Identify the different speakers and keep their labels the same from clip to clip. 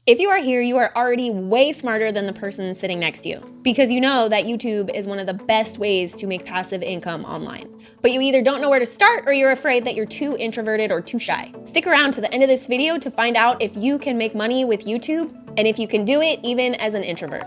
Speaker 1: If you are here, you are already way smarter than the person sitting next to you because you know that YouTube is one of the best ways to make passive income online. But you either don't know where to start or you're afraid that you're too introverted or too shy. Stick around to the end of this video to find out if you can make money with YouTube and if you can do it even as an introvert.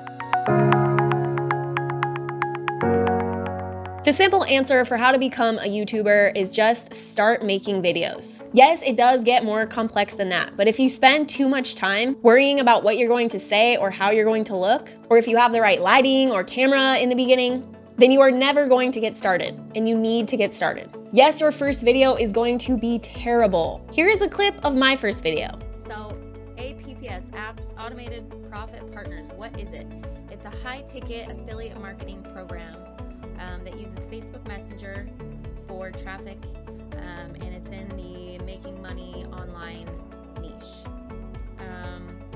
Speaker 1: The simple answer for how to become a YouTuber is just start making videos. Yes, it does get more complex than that, but if you spend too much time worrying about what you're going to say or how you're going to look, or if you have the right lighting or camera in the beginning, then you are never going to get started, and you need to get started. Yes, your first video is going to be terrible. Here is a clip of my first video.
Speaker 2: So, APPS, Apps Automated Profit Partners, what is it? It's a high-ticket affiliate marketing program that uses Facebook Messenger for traffic, and it's in the making money online niche.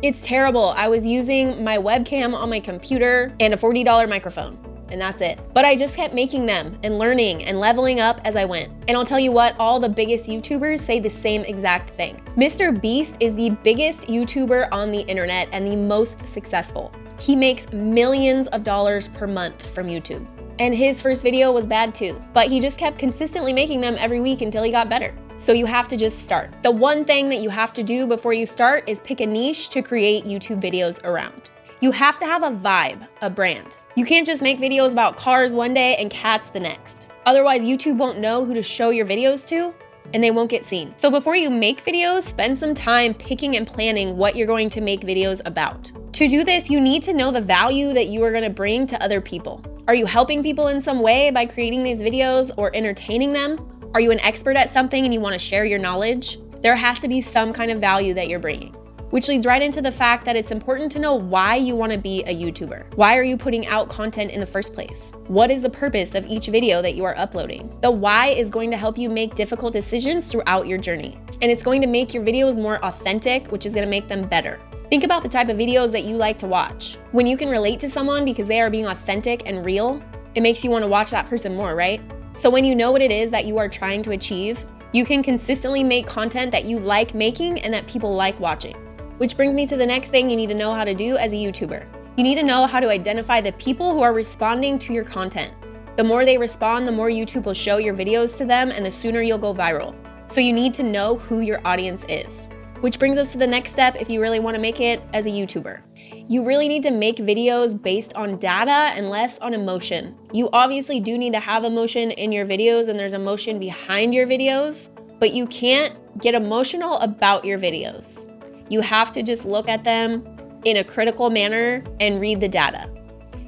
Speaker 1: It's terrible. I was using my webcam on my computer and a $40 microphone, and that's it. But I just kept making them and learning and leveling up as I went. And I'll tell you what, all the biggest YouTubers say the same exact thing. Mr. Beast is the biggest YouTuber on the internet and the most successful. He makes millions of dollars per month from YouTube. And his first video was bad too, but he just kept consistently making them every week until he got better. So you have to just start. The one thing that you have to do before you start is pick a niche to create YouTube videos around. You have to have a vibe, a brand. You can't just make videos about cars one day and cats the next. Otherwise, YouTube won't know who to show your videos to, and they won't get seen. So before you make videos, spend some time picking and planning what you're going to make videos about. To do this, you need to know the value that you are going to bring to other people. Are you helping people in some way by creating these videos or entertaining them? Are you an expert at something and you want to share your knowledge? There has to be some kind of value that you're bringing. Which leads right into the fact that it's important to know why you want to be a YouTuber. Why are you putting out content in the first place? What is the purpose of each video that you are uploading? The why is going to help you make difficult decisions throughout your journey. And it's going to make your videos more authentic, which is going to make them better. Think about the type of videos that you like to watch. When you can relate to someone because they are being authentic and real, it makes you want to watch that person more, right? So when you know what it is that you are trying to achieve, you can consistently make content that you like making and that people like watching. Which brings me to the next thing you need to know how to do as a YouTuber. You need to know how to identify the people who are responding to your content. The more they respond, the more YouTube will show your videos to them and the sooner you'll go viral. So you need to know who your audience is. Which brings us to the next step if you really want to make it as a YouTuber. You really need to make videos based on data and less on emotion. You obviously do need to have emotion in your videos and there's emotion behind your videos, but you can't get emotional about your videos. You have to just look at them in a critical manner and read the data.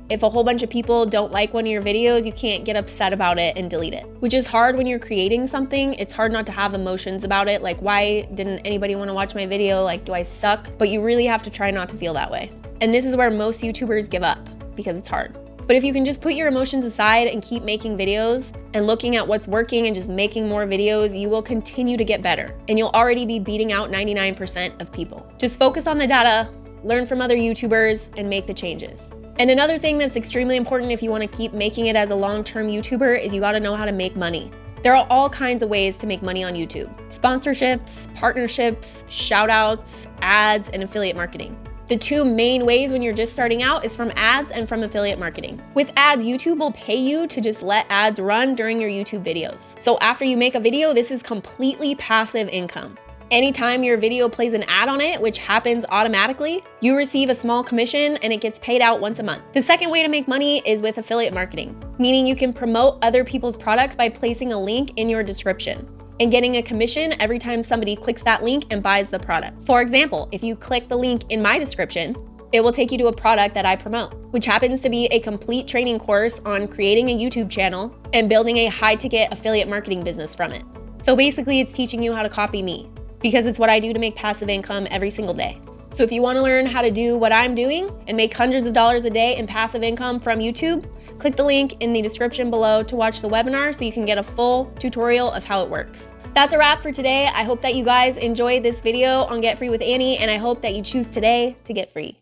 Speaker 1: If a whole bunch of people don't like one of your videos, you can't get upset about it and delete it, which is hard when you're creating something. It's hard not to have emotions about it. Like, why didn't anybody want to watch my video? Like, do I suck? But you really have to try not to feel that way. And this is where most YouTubers give up because it's hard. But if you can just put your emotions aside and keep making videos and looking at what's working and just making more videos, you will continue to get better. And you'll already be beating out 99% of people. Just focus on the data, learn from other YouTubers, and make the changes. And another thing that's extremely important if you want to keep making it as a long-term YouTuber is you got to know how to make money. There are all kinds of ways to make money on YouTube. Sponsorships, partnerships, shout-outs, ads, and affiliate marketing. The two main ways when you're just starting out is from ads and from affiliate marketing. With ads, YouTube will pay you to just let ads run during your YouTube videos. So after you make a video, this is completely passive income. Anytime your video plays an ad on it, which happens automatically, you receive a small commission and it gets paid out once a month. The second way to make money is with affiliate marketing, meaning you can promote other people's products by placing a link in your description and getting a commission every time somebody clicks that link and buys the product. For example, if you click the link in my description, it will take you to a product that I promote, which happens to be a complete training course on creating a YouTube channel and building a high-ticket affiliate marketing business from it. So basically, it's teaching you how to copy me, because it's what I do to make passive income every single day. So if you want to learn how to do what I'm doing and make hundreds of dollars a day in passive income from YouTube, click the link in the description below to watch the webinar so you can get a full tutorial of how it works. That's a wrap for today. I hope that you guys enjoyed this video on Get Free with Annie, and I hope that you choose today to get free.